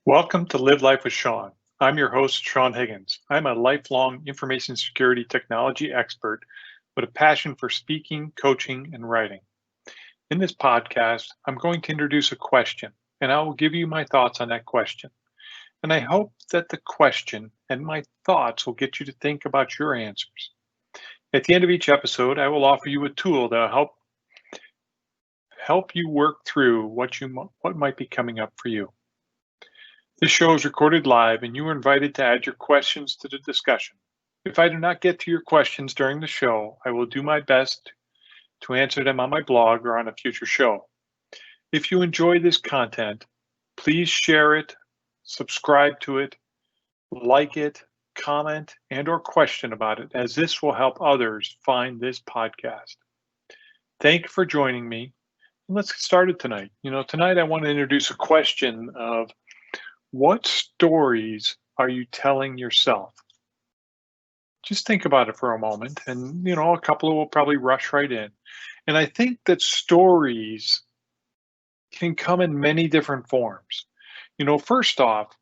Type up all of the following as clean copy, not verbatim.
Welcome to Live Life with Sean. I'm your host, Sean Higgins. I'm a lifelong information security technology expert with a passion for speaking, coaching, and writing. In this podcast, I'm going to introduce a question, and I will give you my thoughts on that question. And I hope that the question and my thoughts will get you to think about your answers. At the end of each episode, I will offer you a tool that will help you work through what might be coming up for you. This show is recorded live, and you are invited to add your questions to the discussion. If I do not get to your questions during the show, I will do my best to answer them on my blog or on a future show. If you enjoy this content, please share it, subscribe to it, like it, comment, and/or question about it, as this will help others find this podcast. Thank you for joining me. Let's get started tonight. Tonight I want to introduce a question of what stories are you telling yourself? Just think about it for a moment, and a couple will probably rush right in. And I think that stories can come in many different forms. First off,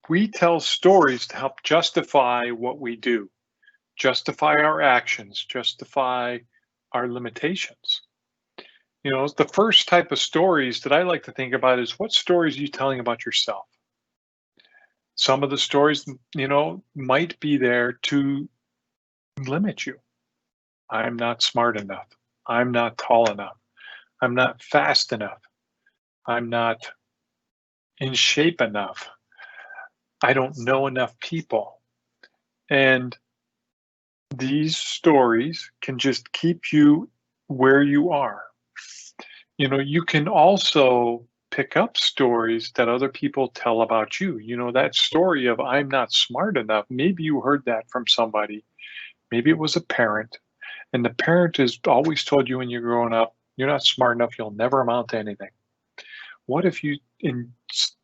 we tell stories to help justify what we do, justify our actions, justify our limitations. The first type of stories that I like to think about is, what stories are you telling about yourself? Some of the stories, might be there to limit you. I'm not smart enough. I'm not tall enough. I'm not fast enough. I'm not in shape enough. I don't know enough people. And these stories can just keep you where you are. You can also pick up stories that other people tell about you. That story of I'm not smart enough. Maybe you heard that from somebody. Maybe it was a parent. And the parent has always told you when you're growing up, you're not smart enough. You'll never amount to anything. What if you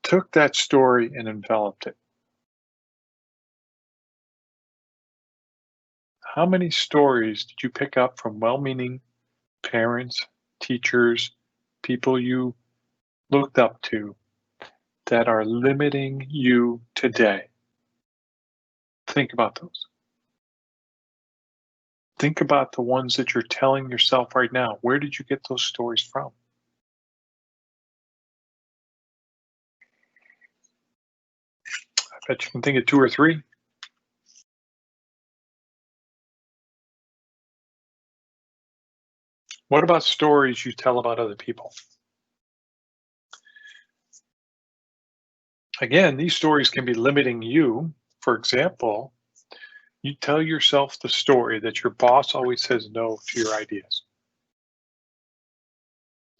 took that story and enveloped it? How many stories did you pick up from well-meaning parents, teachers, people you looked up to that are limiting you today? Think about those. Think about the ones that you're telling yourself right now. Where did you get those stories from? I bet you can think of two or three. What about stories you tell about other people? Again, these stories can be limiting you. For example, you tell yourself the story that your boss always says no to your ideas.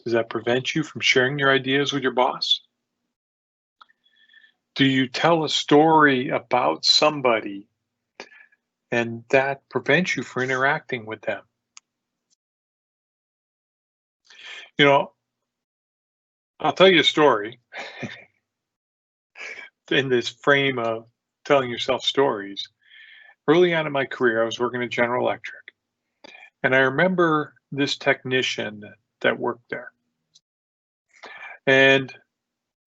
Does that prevent you from sharing your ideas with your boss? Do you tell a story about somebody and that prevents you from interacting with them? I'll tell you a story in this frame of telling yourself stories. Early on in my career, I was working at General Electric, and I remember this technician that worked there. And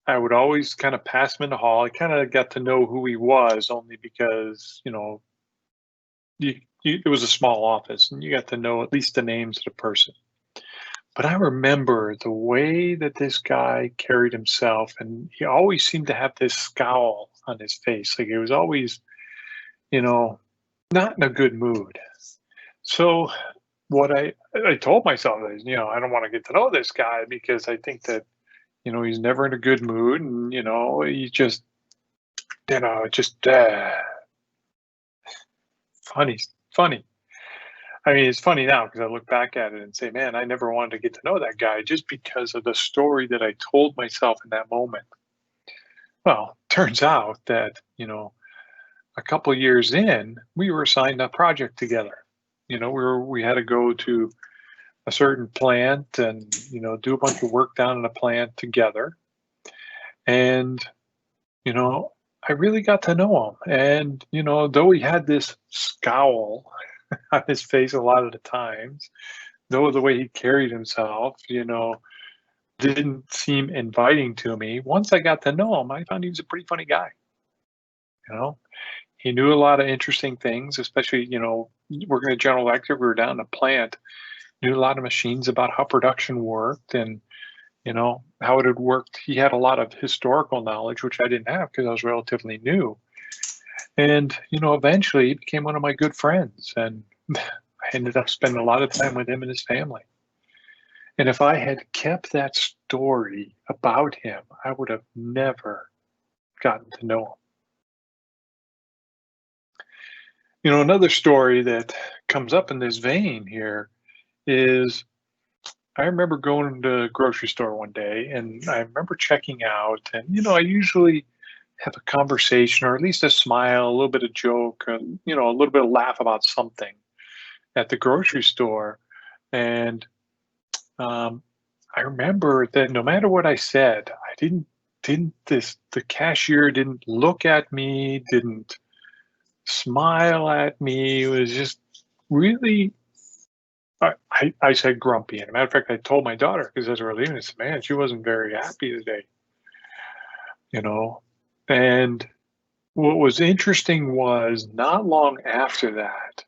I would always kind of pass him in the hall. I kind of got to know who he was only because, it was a small office and you got to know at least the names of the person. But I remember the way that this guy carried himself, and he always seemed to have this scowl on his face. Like he was always, not in a good mood. So what I told myself is, I don't want to get to know this guy because I think that, he's never in a good mood, and he just, funny. I mean, it's funny now because I look back at it and say, man, I never wanted to get to know that guy just because of the story that I told myself in that moment. Well, turns out that, a couple years in, we were assigned a project together. We had to go to a certain plant and, do a bunch of work down in a plant together. And, I really got to know him. And, though he had this scowl on his face a lot of the times, though the way he carried himself, didn't seem inviting to me. Once I got to know him, I found he was a pretty funny guy. You know, he knew a lot of interesting things, especially, working at General Electric, we were down in a plant, knew a lot of machines about how production worked and, how it had worked. He had a lot of historical knowledge, which I didn't have because I was relatively new. And, eventually he became one of my good friends. And I ended up spending a lot of time with him and his family. And if I had kept that story about him, I would have never gotten to know him. Another story that comes up in this vein here is I remember going to the grocery store one day and I remember checking out, and, I usually have a conversation or at least a smile, a little bit of joke, a little bit of laugh about something at the grocery store. And um, I remember that no matter what I said, I didn't the cashier didn't look at me, didn't smile at me. It was just really, I said grumpy. And a matter of fact, I told my daughter, because as we were leaving, I said, man, she wasn't very happy today, you know? And what was interesting was not long after that,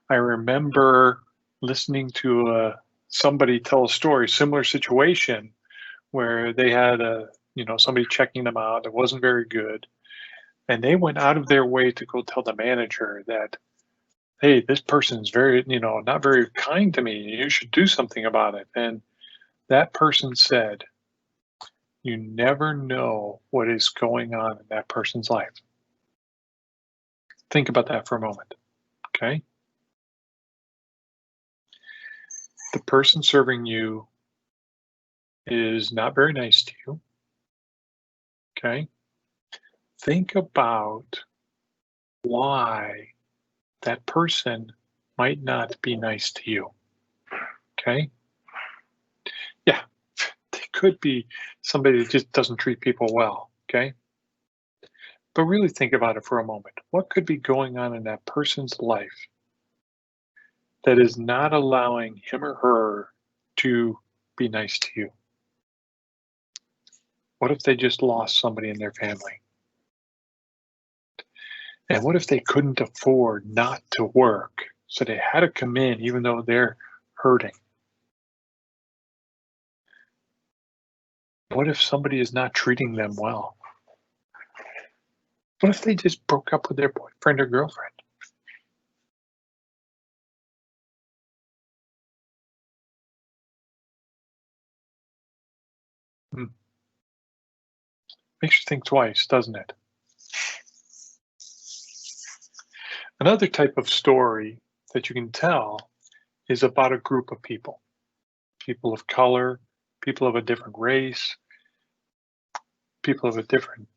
I remember listening to somebody tell a story, similar situation, where they had somebody checking them out. It wasn't very good. And they went out of their way to go tell the manager that, hey, this person's very, not very kind to me. You should do something about it. And that person said, you never know what is going on in that person's life. Think about that for a moment. Okay. The person serving you is not very nice to you. Okay. Think about why that person might not be nice to you. Okay. Yeah. They could be somebody that just doesn't treat people well. Okay. But really think about it for a moment. What could be going on in that person's life that is not allowing him or her to be nice to you? What if they just lost somebody in their family? And what if they couldn't afford not to work? So they had to come in even though they're hurting. What if somebody is not treating them well? What if they just broke up with their boyfriend or girlfriend? Hmm. Makes you think twice, doesn't it? Another type of story that you can tell is about a group of people, people of color, people of a different race, people of a different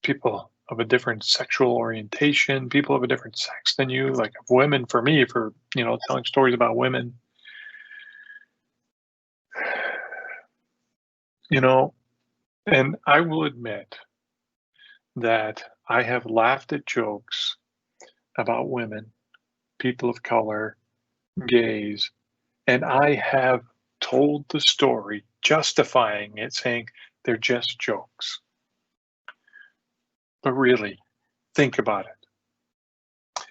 people of a different sexual orientation, people of a different sex than you, like women, for me, for telling stories about women. you know and I will admit that I have laughed at jokes about women, people of color, gays, and I have told the story justifying it, saying they're just jokes. But really, think about it.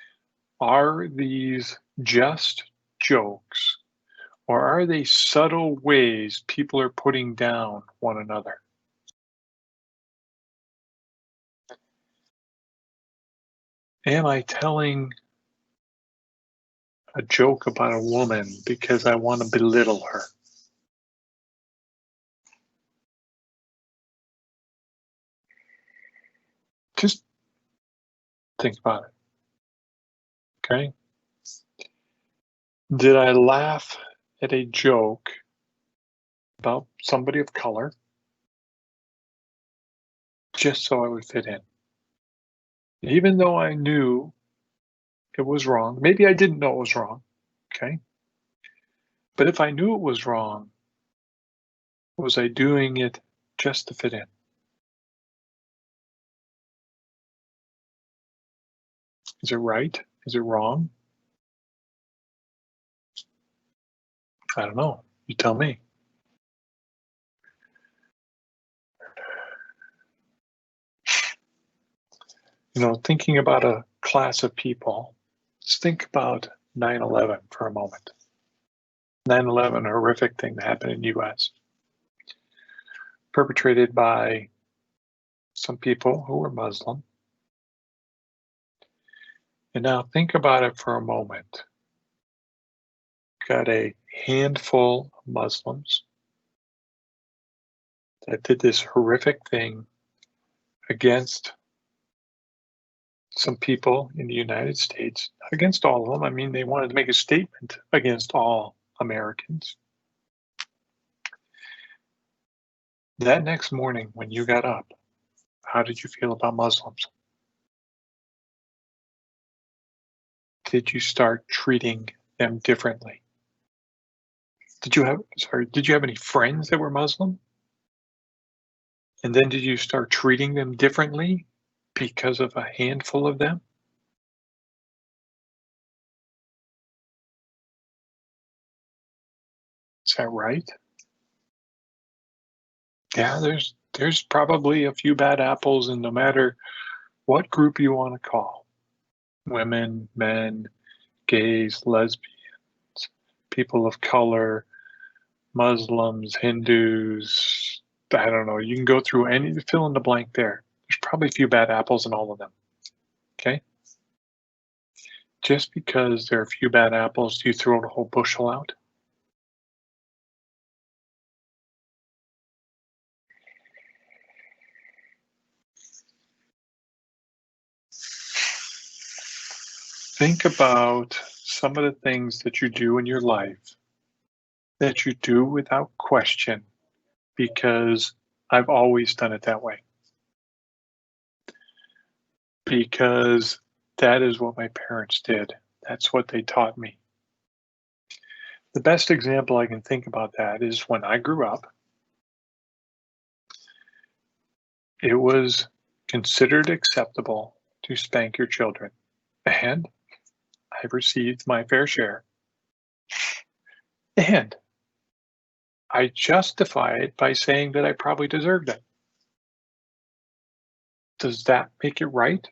Are these just jokes, or are they subtle ways people are putting down one another? Am I telling a joke about a woman because I want to belittle her? Just think about it. Okay. Did I laugh at a joke about somebody of color just so I would fit in? Even though I knew it was wrong, maybe I didn't know it was wrong. Okay. But if I knew it was wrong, was I doing it just to fit in? Is it right? Is it wrong? I don't know. You tell me. Thinking about a class of people, let's think about 9/11 for a moment. 9/11, a horrific thing that happened in the US, perpetrated by some people who were Muslim. And now think about it for a moment. Got a handful of Muslims that did this horrific thing against some people in the United States, not against all of them. I mean, they wanted to make a statement against all Americans. That next morning, when you got up, how did you feel about Muslims? Did you start treating them differently? Did you have any friends that were Muslim? And then did you start treating them differently because of a handful of them? Is that right? Yeah, there's probably a few bad apples, and no matter what group you want to call, women, men, gays, lesbians, people of color, Muslims, Hindus, I don't know, you can go through any, fill in the blank there. There's probably a few bad apples in all of them. Okay? Just because there are a few bad apples, do you throw the whole bushel out? Think about some of the things that you do in your life that you do without question because I've always done it that way. Because that is what my parents did. That's what they taught me. The best example I can think about that is when I grew up, it was considered acceptable to spank your children. And I received my fair share. And I justify it by saying that I probably deserved it. Does that make it right?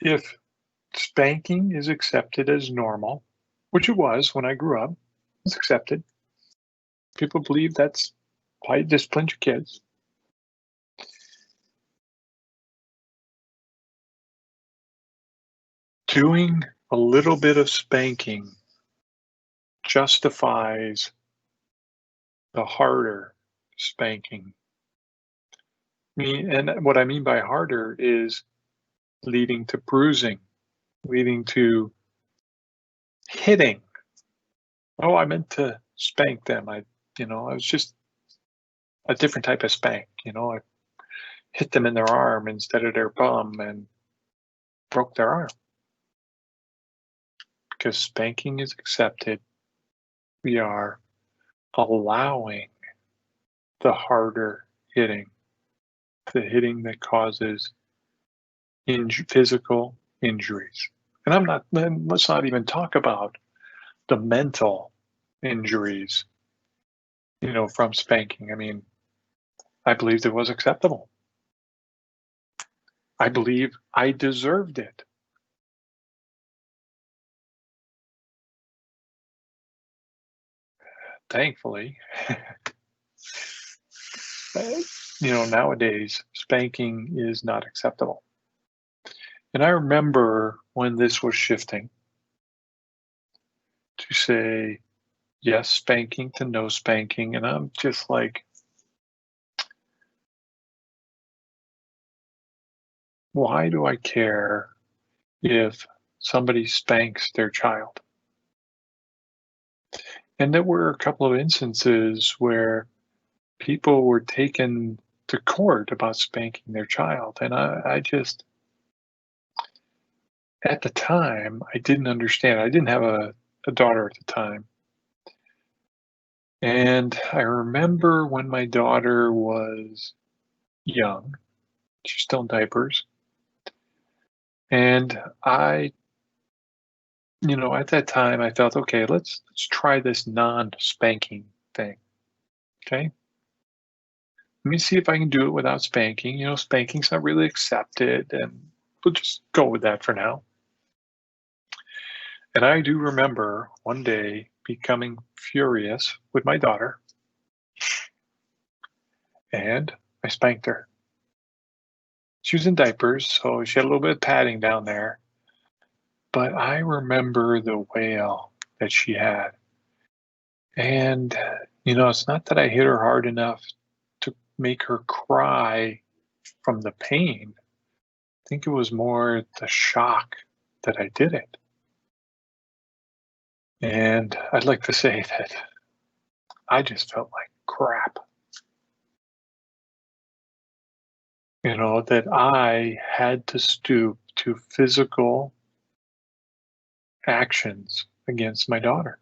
If spanking is accepted as normal, which it was when I grew up, it's accepted. People believe that's how you discipline your kids. Doing a little bit of spanking justifies the harder spanking. And what I mean by harder is leading to bruising, leading to hitting. Oh, I meant to spank them. I was just a different type of spank. I hit them in their arm instead of their bum and broke their arm. Because spanking is accepted, we are allowing the harder hitting, the hitting that causes physical injuries. And let's not even talk about the mental injuries, from spanking. I mean, I believed it was acceptable. I believe I deserved it. Thankfully, nowadays spanking is not acceptable. And I remember when this was shifting to say yes spanking to no spanking, and I'm just like, why do I care if somebody spanks their child? And there were a couple of instances where people were taken to court about spanking their child. And I just, at the time, I didn't understand. I didn't have a daughter at the time. And I remember when my daughter was young, she's still in diapers. And at that time, I felt, okay, let's try this non-spanking thing. Okay. Let me see if I can do it without spanking. Spanking's not really accepted, and we'll just go with that for now. And I do remember one day becoming furious with my daughter, and I spanked her. She was in diapers, so she had a little bit of padding down there. But I remember the wail that she had. And, it's not that I hit her hard enough to make her cry from the pain. I think it was more the shock that I did it. And I'd like to say that I just felt like crap. That I had to stoop to physical actions against my daughter.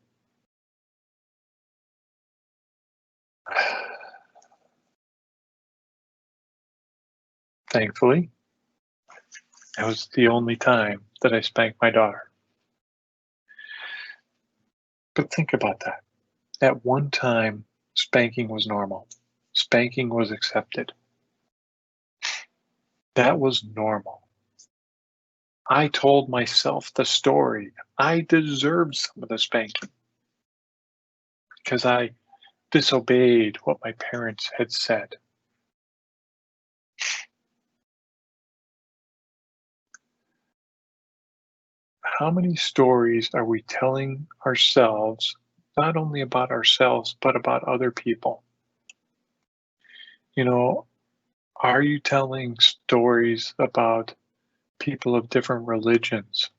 Thankfully, that was the only time that I spanked my daughter. But think about that. At one time, spanking was normal. Spanking was accepted. That was normal. I told myself the story. I deserved some of the spanking because I disobeyed what my parents had said. How many stories are we telling ourselves, not only about ourselves, but about other people? You know, are you telling stories about people of different religions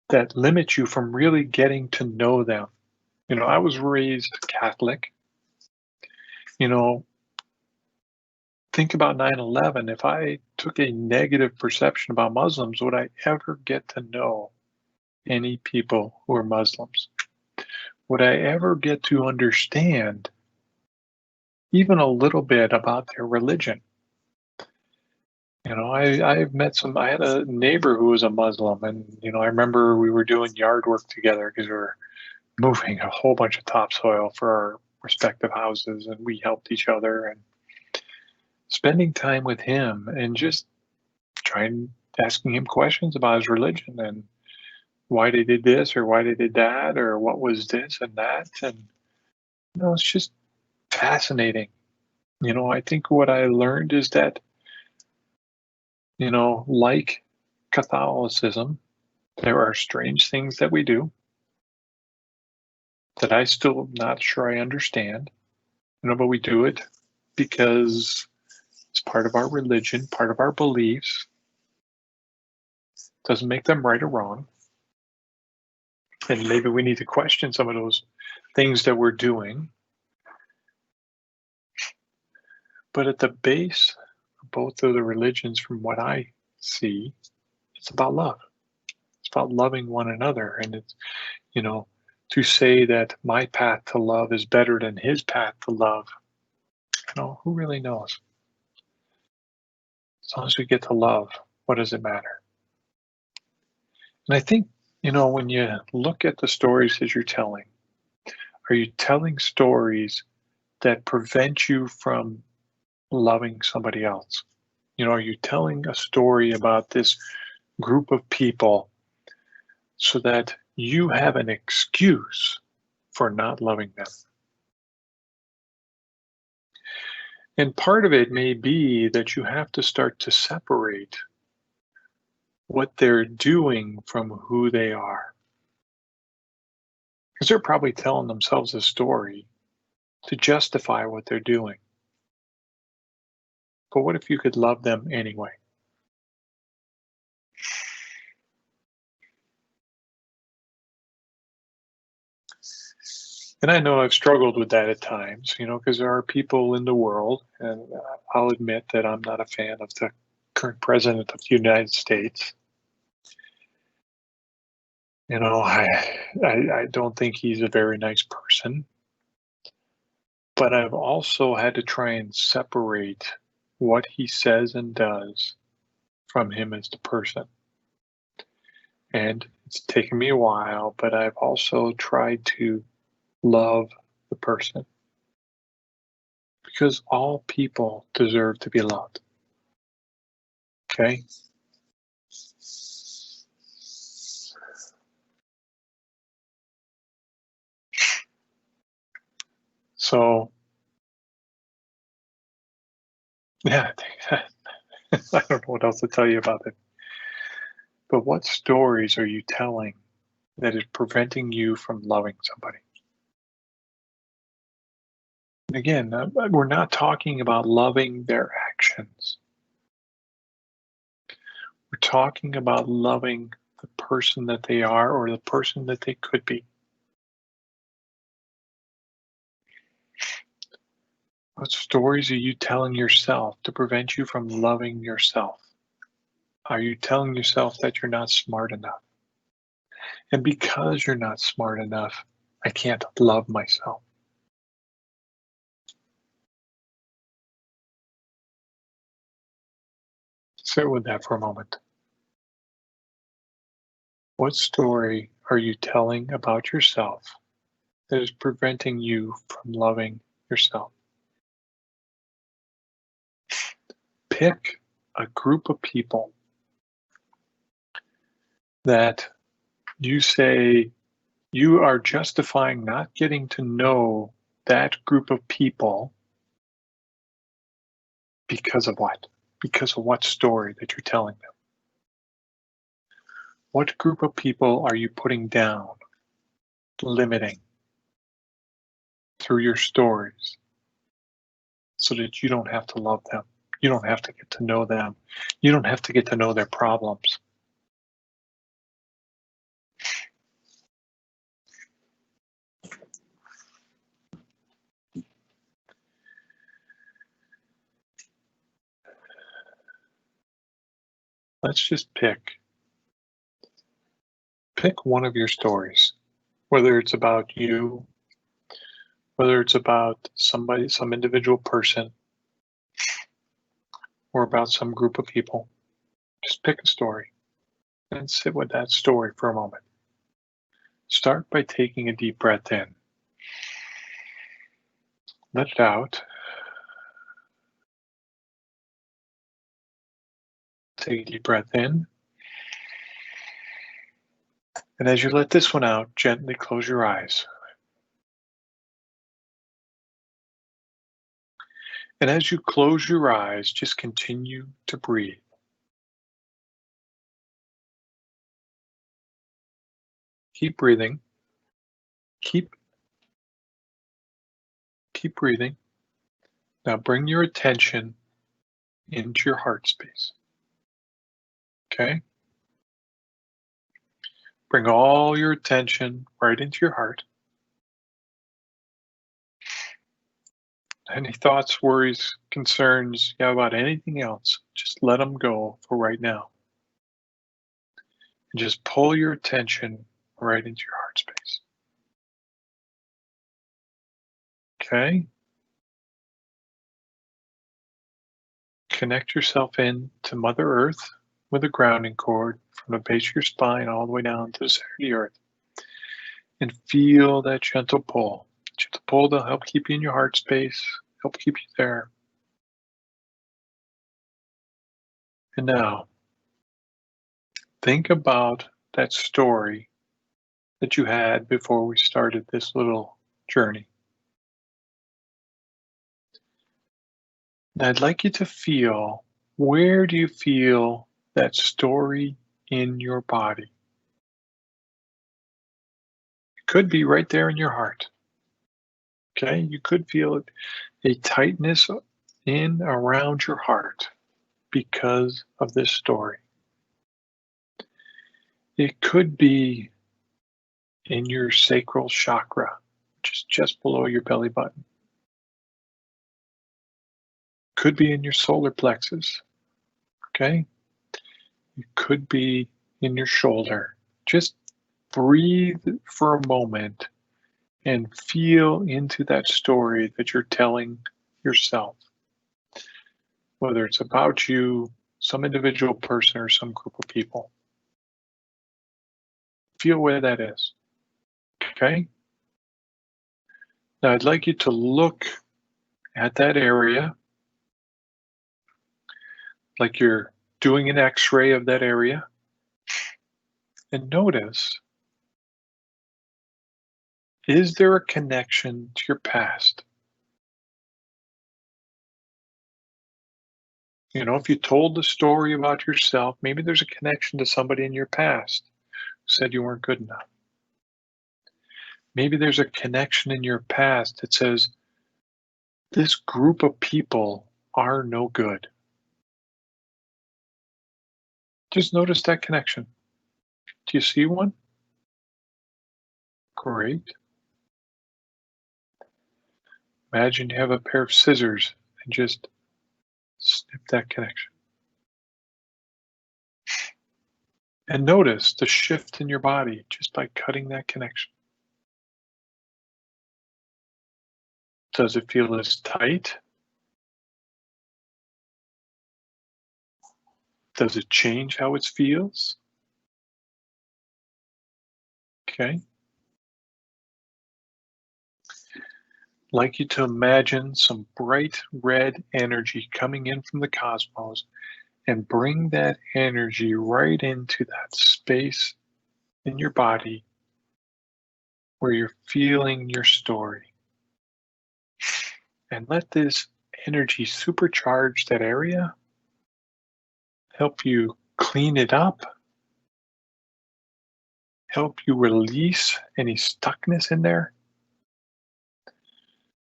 that limit you from really getting to know them? I was raised Catholic. You know, think about 9/11. If I took a negative perception about Muslims, would I ever get to know any people who are Muslims? Would I ever get to understand even a little bit about their religion? I've met I had a neighbor who was a Muslim, and, I remember we were doing yard work together because we were moving a whole bunch of topsoil for our respective houses, and we helped each other. And spending time with him and just trying asking him questions about his religion and why they did this or why they did that or what was this and that. And it's just fascinating. I think what I learned is that, like Catholicism, there are strange things that we do that I still am not sure I understand, but we do it because it's part of our religion, part of our beliefs. Doesn't make them right or wrong. And maybe we need to question some of those things that we're doing. But at the base of both of the religions, from what I see, it's about love. It's about loving one another. And it's, to say that my path to love is better than his path to love, who really knows? As long as we get to love, what does it matter? And I think, when you look at the stories that you're telling, are you telling stories that prevent you from loving somebody else? Are you telling a story about this group of people so that you have an excuse for not loving them? And part of it may be that you have to start to separate what they're doing from who they are. Because they're probably telling themselves a story to justify what they're doing. But what if you could love them anyway? And I know I've struggled with that at times, because there are people in the world, and I'll admit that I'm not a fan of the current president of the United States. I don't think he's a very nice person, but I've also had to try and separate what he says and does from him as the person. And it's taken me a while, but I've also tried to love the person because all people deserve to be loved. Okay? So, yeah, I don't know what else to tell you about it. But what stories are you telling that is preventing you from loving somebody? And again, we're not talking about loving their actions. We're talking about loving the person that they are or the person that they could be. What stories are you telling yourself to prevent you from loving yourself? Are you telling yourself that you're not smart enough? And because you're not smart enough, I can't love myself. Sit with that for a moment. What story are you telling about yourself that is preventing you from loving yourself? Pick a group of people that you say you are justifying not getting to know that group of people because of what? Because of what story that you're telling them? What group of people are you putting down, limiting through your stories so that you don't have to love them? You don't have to get to know them. You don't have to get to know their problems. Let's just pick one of your stories, whether it's about you, whether it's about somebody, some individual person, or about some group of people. Just pick a story and sit with that story for a moment. Start by taking a deep breath in. Let it out. Take a deep breath in. And as you let this one out, gently close your eyes. And as you close your eyes, just continue to breathe. Keep breathing. Keep breathing. Now bring your attention into your heart space. Okay? Bring all your attention right into your heart. Any thoughts, worries, concerns you have about anything else, just let them go for right now. And just pull your attention right into your heart space. Okay? Connect yourself in to Mother Earth with a grounding cord from the base of your spine all the way down to the center of the earth. And feel that gentle pull. Gentle pull to help keep you in your heart space, help keep you there. And now, think about that story that you had before we started this little journey. And I'd like you to feel, where do you feel that story in your body? It could be right there in your heart. Okay, you could feel a tightness in around your heart because of this story. It could be in your sacral chakra, which is just below your belly button. Could be in your solar plexus. Okay, it could be in your shoulder. Just breathe for a moment and feel into that story that you're telling yourself, whether it's about you, some individual person, or some group of people. Feel where that is. Okay? Now I'd like you to look at that area, like you're doing an x-ray of that area, and notice, is there a connection to your past? You know, if you told the story about yourself, maybe there's a connection to somebody in your past who said you weren't good enough. Maybe there's a connection in your past that says, this group of people are no good. Just notice that connection. Do you see one? Great. Imagine you have a pair of scissors and just snip that connection. And notice the shift in your body just by cutting that connection. Does it feel as tight? Does it change how it feels? Okay. I'd like you to imagine some bright red energy coming in from the cosmos and bring that energy right into that space in your body where you're feeling your story. And let this energy supercharge that area, help you clean it up, help you release any stuckness in there.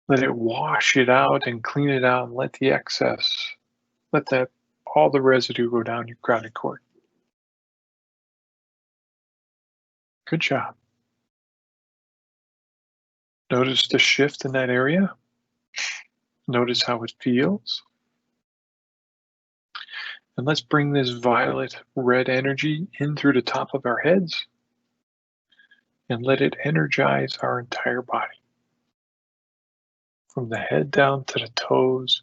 Let it wash it out and clean it out and let the excess, let that all the residue go down your grounding cord. Good job. Notice the shift in that area. Notice how it feels. And let's bring this violet red energy in through the top of our heads and let it energize our entire body. From the head down to the toes,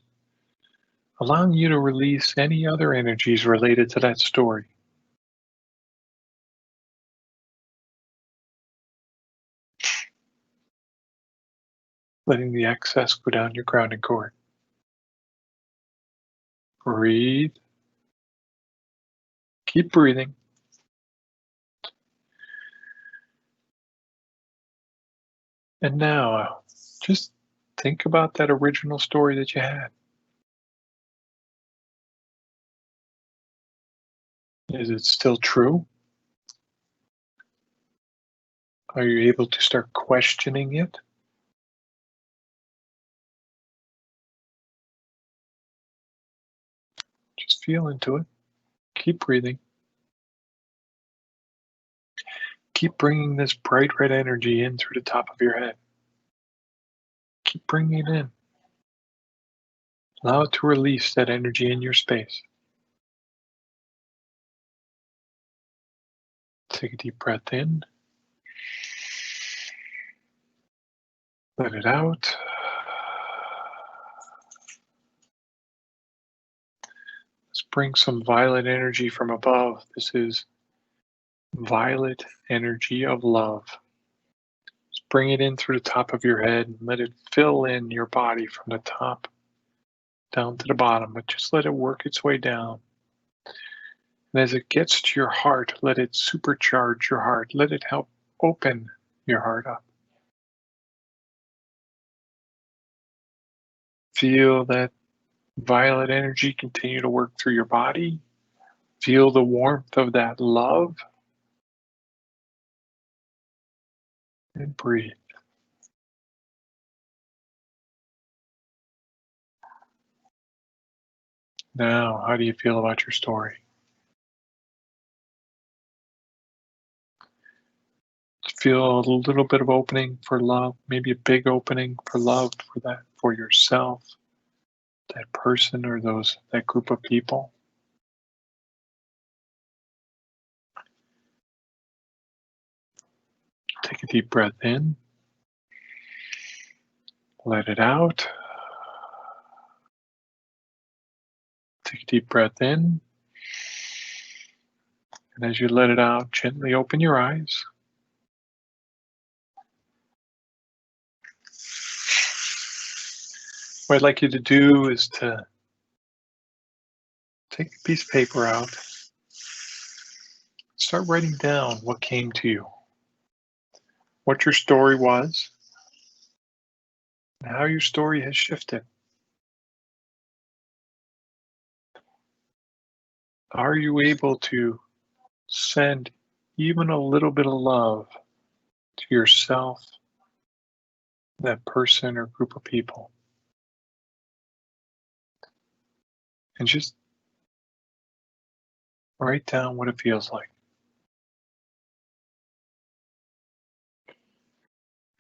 allowing you to release any other energies related to that story. Letting the excess go down your grounding cord. Breathe. Keep breathing. And now, just think about that original story that you had. Is it still true? Are you able to start questioning it? Just feel into it. Keep breathing. Keep bringing this bright red energy in through the top of your head. Keep bringing it in. Allow it to release that energy in your space. Take a deep breath in. Let it out. Let's bring some violet energy from above. This is violet energy of love. Just bring it in through the top of your head and let it fill in your body from the top down to the bottom, but just let it work its way down. And as it gets to your heart, let it supercharge your heart. Let it help open your heart up. Feel that violet energy continue to work through your body. Feel the warmth of that love. And breathe. Now, how do you feel about your story? Feel a little bit of opening for love, maybe a big opening for love for that, for yourself, that person or that group of people. Take a deep breath in. Let it out. Take a deep breath in. And as you let it out, gently open your eyes. What I'd like you to do is to take a piece of paper out, start writing down what came to you, what your story was, and how your story has shifted. Are you able to send even a little bit of love to yourself, that person or group of people? And just write down what it feels like.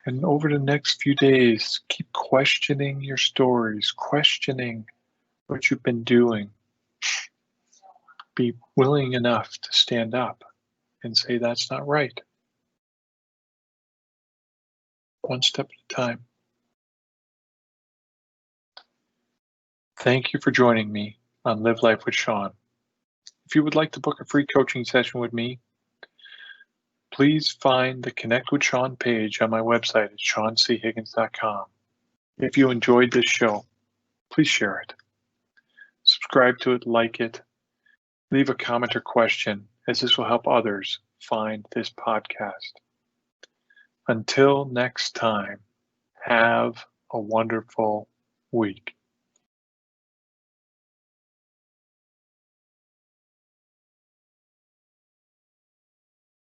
And over the next few days, keep questioning your stories, questioning what you've been doing. Be willing enough to stand up and say, that's not right. One step at a time. Thank you for joining me on Live Life with Sean. If you would like to book a free coaching session with me, please find the Connect with Sean page on my website at seanchiggins.com. If you enjoyed this show, please share it. Subscribe to it, like it, leave a comment or question, as this will help others find this podcast. Until next time, have a wonderful week.